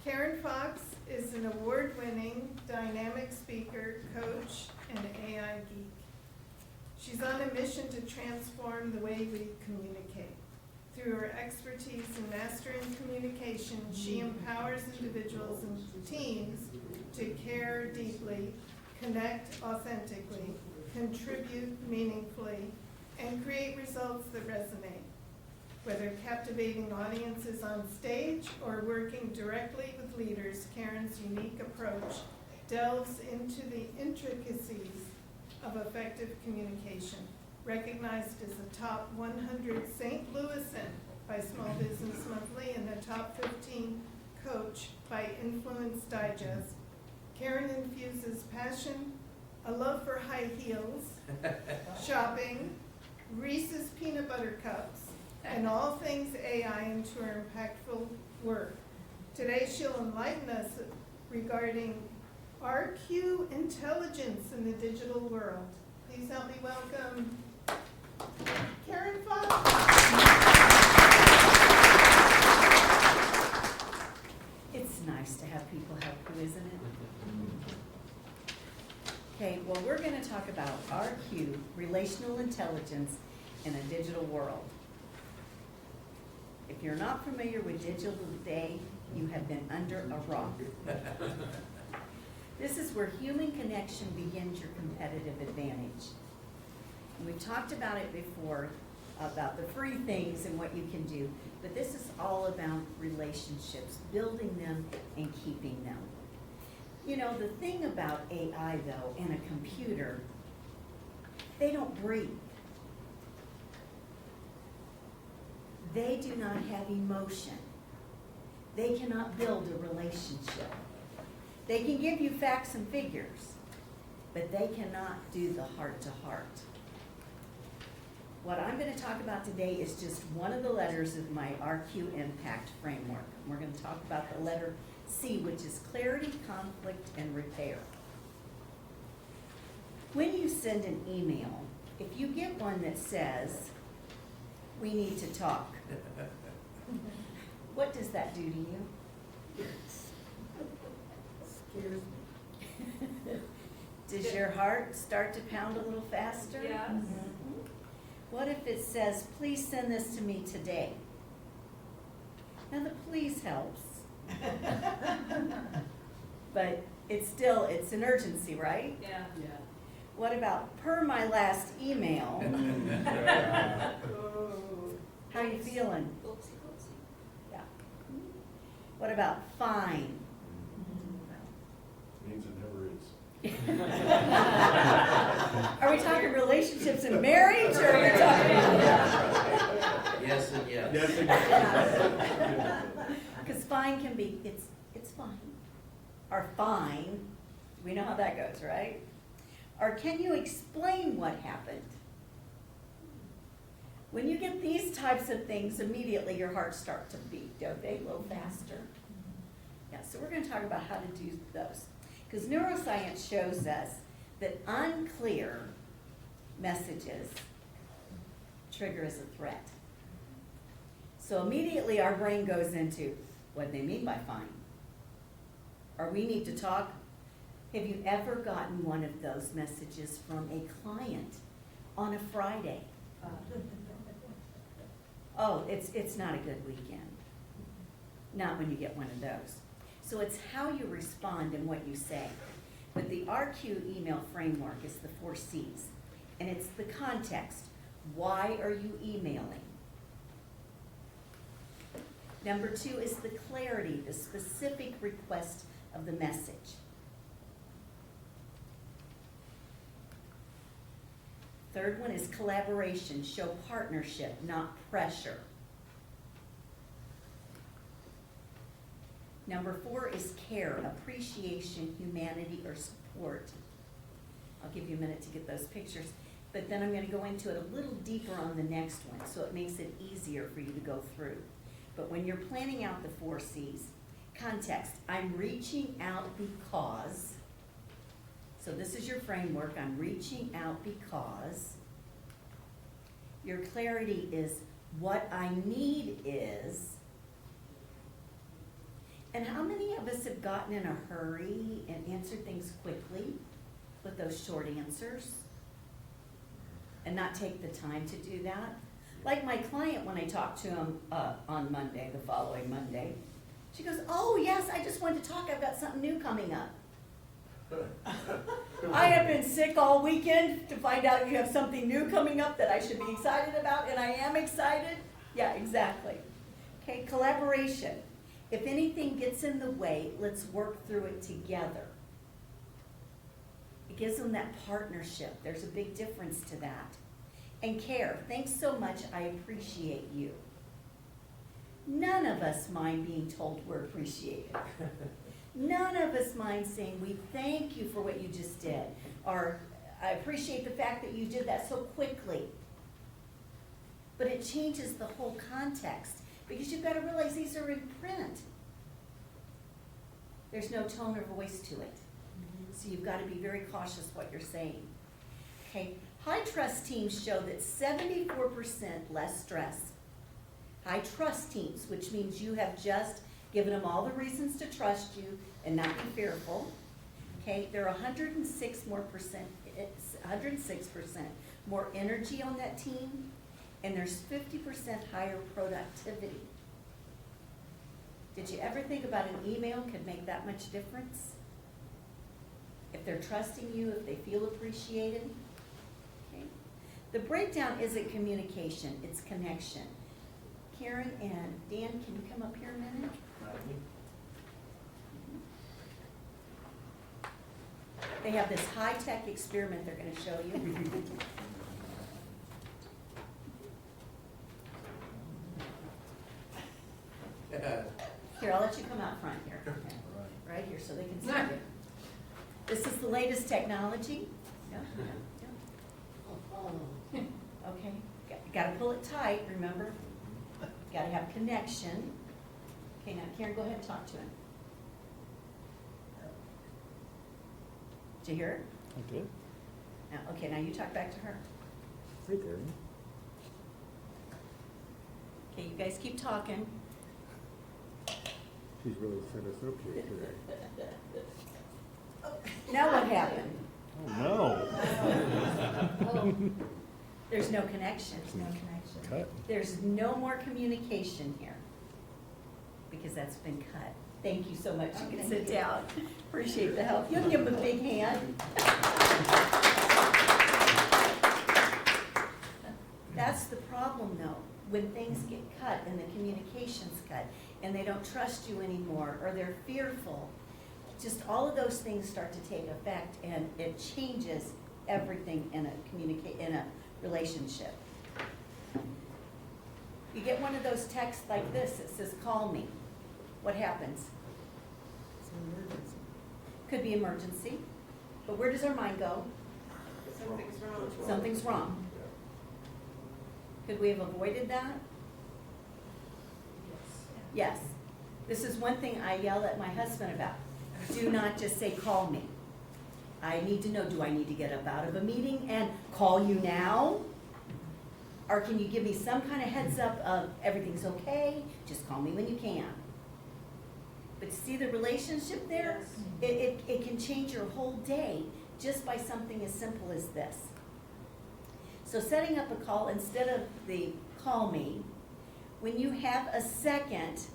Karen Fox is an award-winning dynamic speaker, coach, and AI geek. She's on a mission to transform the way we communicate. Through her expertise in mastering communication, she empowers individuals and teams to care deeply, connect authentically, contribute meaningfully, and create results that resonate. Whether captivating audiences on stage or working directly with leaders, Karen's unique approach delves into the intricacies of effective communication. Recognized as a top 100 St. Louisan by Small Business Monthly and a top 15 coach by Influence Digest, Karen infuses passion, a love for high heels, shopping, Reese's peanut butter cups, and all things AI into her impactful work. Today she'll enlighten us regarding RQ intelligence in the digital world. Please help me welcome Karen Fox. It's nice to have people help you, isn't it? Okay, well, we're going to talk about RQ, relational intelligence in a digital world. If you're not familiar with digital today, you have been under a rock. This is where human connection begins your competitive advantage. And we've talked about it before, about the free things and what you can do, but this is all about relationships, building them and keeping them. You know, the thing about AI, though, and a computer, they don't breathe. They do not have emotion. They cannot build a relationship. They can give you facts and figures, but they cannot do the heart-to-heart. What I'm going to talk about today is just one of the letters of my RQ Impact framework. We're going to talk about the letter C, which is clarity, conflict, and repair. When you send an email, if you get one that says, "We need to talk," what does that do to you? Scares me. Does your heart start to pound a little faster? Yes. Mhm. What if it says, "Please send this to me today"? Now the please helps. But it's an urgency, right? Yeah. What about per my last email? Oh. How you feeling? Oopsie, oopsie. Yeah. What about fine? Means it never is. Are we talking relationships and marriage, or are we talking? Yes and yes. Yes, and yes. Because fine can be, it's fine. Or fine, we know how that goes, right? Or can you explain what happened? When you get these types of things, immediately your heart starts to beat, don't they, a little faster? Yeah, so we're going to talk about how to do those. Because neuroscience shows us that unclear messages trigger as a threat. So immediately our brain goes into, what do they mean by fine? Or we need to talk. Have you ever gotten one of those messages from a client on a Friday? Oh, it's not a good weekend. Not when you get one of those. So it's how you respond and what you say. But the RQ email framework is the 4 C's. And it's the context. Why are you emailing? Number 2 is the clarity, the specific request of the message. Third one is collaboration. Show partnership, not pressure. Number 4 is care, appreciation, humanity, or support. I'll give you a minute to get those pictures, but then I'm going to go into it a little deeper on the next one, so it makes it easier for you to go through. But when you're planning out the 4 C's, context, I'm reaching out because, so this is your framework, I'm reaching out because. Your clarity is what I need is. And how many of us have gotten in a hurry and answered things quickly with those short answers? And not take the time to do that? Like my client, when I talked to him on Monday, the following Monday, she goes, "Oh, yes, I just wanted to talk, I've got something new coming up." I have been sick all weekend to find out you have something new coming up that I should be excited about, and I am excited. Yeah, exactly. Okay, collaboration. If anything gets in the way, let's work through it together. It gives them that partnership. There's a big difference to that. And care. Thanks so much. I appreciate you. None of us mind being told we're appreciated. None of us mind saying, "We thank you for what you just did," or "I appreciate the fact that you did that so quickly." But it changes the whole context, because you've got to realize these are in print. There's no tone or voice to it. So you've got to be very cautious what you're saying. Okay, high trust teams show that 74% less stress. High trust teams, which means you have just given them all the reasons to trust you and not be fearful. Okay, there are 106% more energy on that team, and there's 50% higher productivity. Did you ever think about an email could make that much difference? If they're trusting you, if they feel appreciated. Okay. The breakdown isn't communication, it's connection. Karen and Dan, can you come up here a minute? They have this high-tech experiment they're going to show you. Here, I'll let you come out front here. Right here, so they can see you. This is the latest technology. Yeah, yeah. Okay, got to pull it tight, remember? Got to have connection. Okay, now Karen, go ahead and talk to him. Did you hear it? I did. Now, okay, now you talk back to her. Hey, Gary. Okay, you guys keep talking. She's really set us up here today. Now what happened? Oh, no. There's no connection. Cut. There's no more communication here, because that's been cut. Thank you so much. You can sit down. Appreciate the help. You'll give them a big hand. That's the problem though, when things get cut and the communication's cut and they don't trust you anymore or they're fearful. Just all of those things start to take effect, and it changes everything in a relationship. You get one of those texts like this that says, "Call me." What happens? It's an emergency. Could be emergency, but where does our mind go? Something's wrong. Something's wrong. Could we have avoided that? Yes. This is one thing I yell at my husband about. Do not just say, "Call me." I need to know, do I need to get up out of a meeting and call you now? Or can you give me some kind of heads up of everything's okay, just call me when you can? But see the relationship there? It can change your whole day just by something as simple as this. So setting up a call instead of the "call me," when you have a second,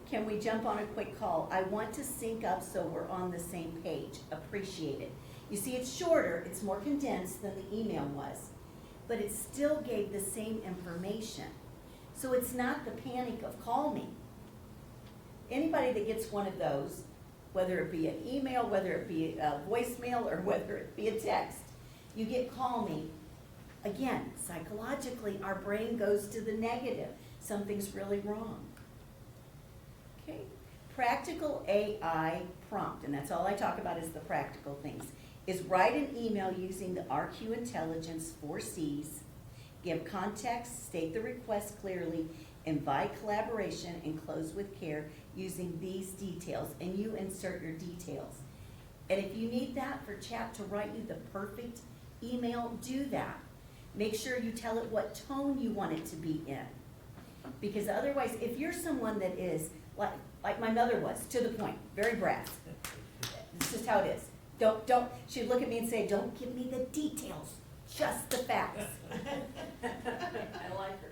can we jump on a quick call? I want to sync up so we're on the same page. Appreciate it. You see, it's shorter, it's more condensed than the email was, but it still gave the same information. So it's not the panic of "call me." Anybody that gets one of those, whether it be an email, whether it be a voicemail, or whether it be a text, you get "call me." Again, psychologically, our brain goes to the negative. Something's really wrong. Okay, practical AI prompt, and that's all I talk about is the practical things, is write an email using the RQ Intelligence 4 C's, give context, state the request clearly, invite collaboration, and close with care using these details, and you insert your details. And if you need that for chat to write you the perfect email, do that. Make sure you tell it what tone you want it to be in. Because otherwise, if you're someone that is, like, like my mother was, to the point, very brass. It's just how it is. Don't, she'd look at me and say, don't give me the details, just the facts. I like her.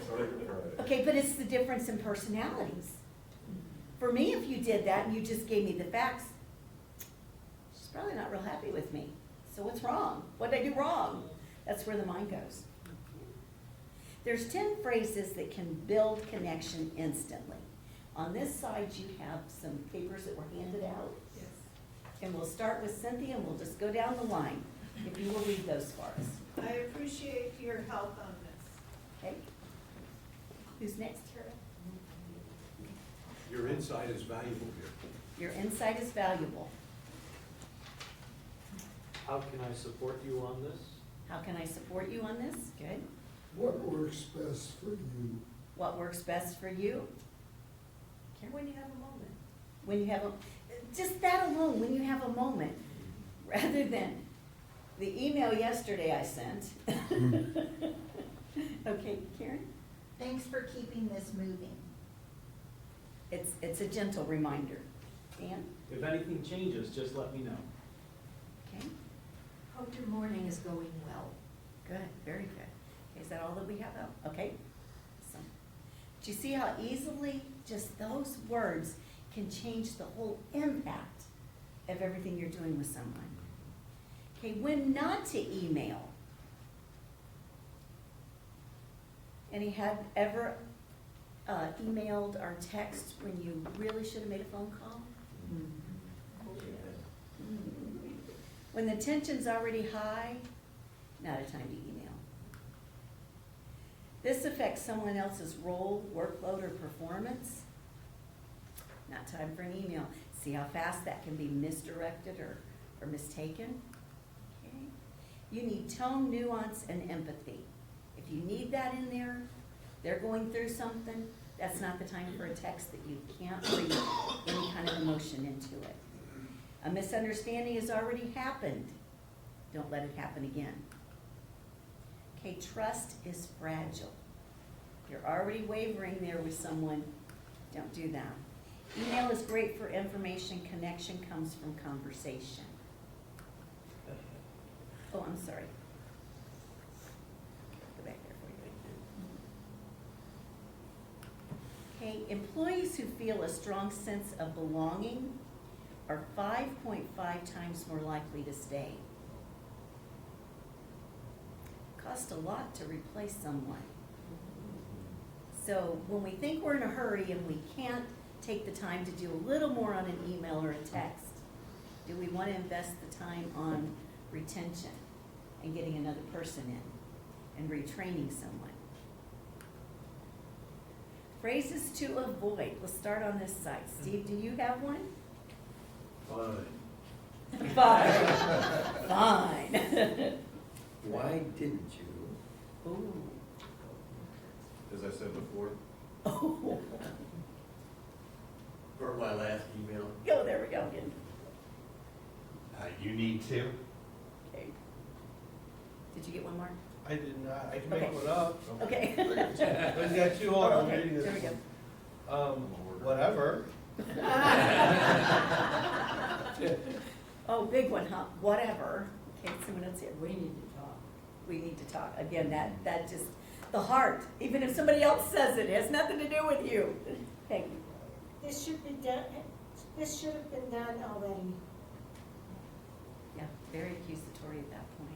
Sorry to try. Okay, but it's the difference in personalities. For me, if you did that and you just gave me the facts, she's probably not real happy with me. So what's wrong? What did I do wrong? That's where the mind goes. There's 10 phrases that can build connection instantly. On this side, you have some papers that were handed out. Yes. And we'll start with Cynthia, and we'll just go down the line, if you will read those for us. I appreciate your help on this. Okay? Who's next? Your insight is valuable here. Your insight is valuable. How can I support you on this? How can I support you on this? Good. What works best for you? What works best for you? Karen? When you have a moment. When you have a, just that alone, when you have a moment, rather than the email yesterday I sent. Okay, Karen? Thanks for keeping this moving. It's a gentle reminder. Dan? If anything changes, just let me know. Okay, Hope your morning is going well. good, very good. Is that all that we have? Oh, okay. So, do you see how easily just those words can change the whole impact of everything you're doing with someone? Okay, when not to email. Any had ever emailed or text when you really should have made a phone call? When the tension's already high, not a time to email. This affects someone else's role, workload, or performance. Not time for an email. See how fast that can be misdirected or mistaken? Okay. You need tone, nuance, and empathy. If you need that in there, they're going through something, that's not the time for a text that you can't read any kind of emotion into it. A misunderstanding has already happened. Don't let it happen again. Okay, trust is fragile. If you're already wavering there with someone, don't do that. Email is great for information. Connection comes from conversation. Oh, I'm sorry. Go back there for you. Okay, employees who feel a strong sense of belonging are 5.5 times more likely to stay. Costs a lot to replace someone. So when we think we're in a hurry and we can't take the time to do a little more on an email or a text, do we want to invest the time on retention and getting another person in and retraining someone? Phrases to avoid. Let's start on this side. Steve, do you have one? Fine. Fine. Fine. Why didn't you? Ooh. As I said before, Oh. For my last email. Go, there we go again. You need to. Okay. Did you get one, Mark? I did not, I can Okay. make one up. Okay. But you got two on, Oh, I'm okay, reading this. there we go. Whatever. Oh, big one, huh? Whatever. Okay, someone else here. We need to talk. We need to talk. Again, that just, the heart, even if somebody else says it, has nothing to do with you. Thank you. This should be done, this should have been done already. Yeah, very accusatory at that point.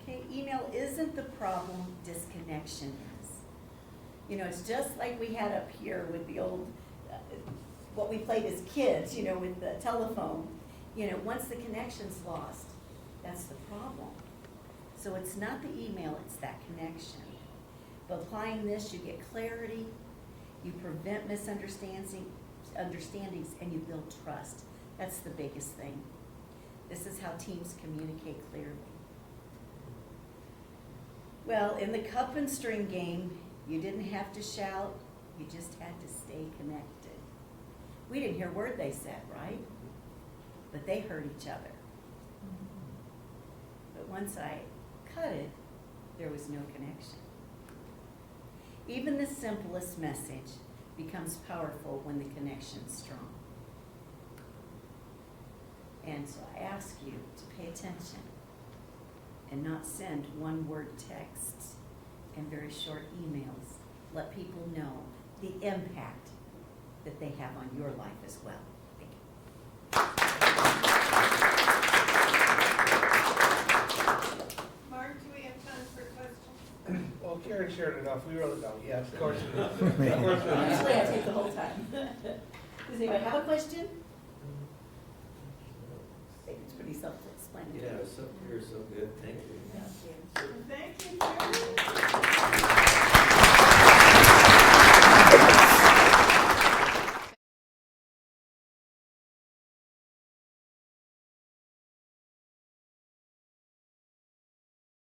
Okay, email isn't the problem, disconnection is. You know, it's just like we had up here with the old, what we played as kids, you know, with the telephone. You know, once the connection's lost, that's the problem. So it's not the email, it's that connection. By applying this, you get clarity, you prevent misunderstandings, and you build trust. That's the biggest thing. This is how teams communicate clearly. Well, in the cup and string game, you didn't have to shout, you just had to stay connected. We didn't hear a word they said, right? But they heard each other. But once I cut it, there was no connection. Even the simplest message becomes powerful when the connection's strong. And so I ask you to pay attention and not send one-word texts and very short emails. Let people know the impact that they have on your life as well. Thank you. Mark, do we have time for questions? Well, Karen shared enough, we really don't, yes, of course. Usually I take the whole time. Does anybody have a question? I think it's pretty self-explanatory. Yeah, so, you're so good, thank you. Thank you. Thank you, Karen.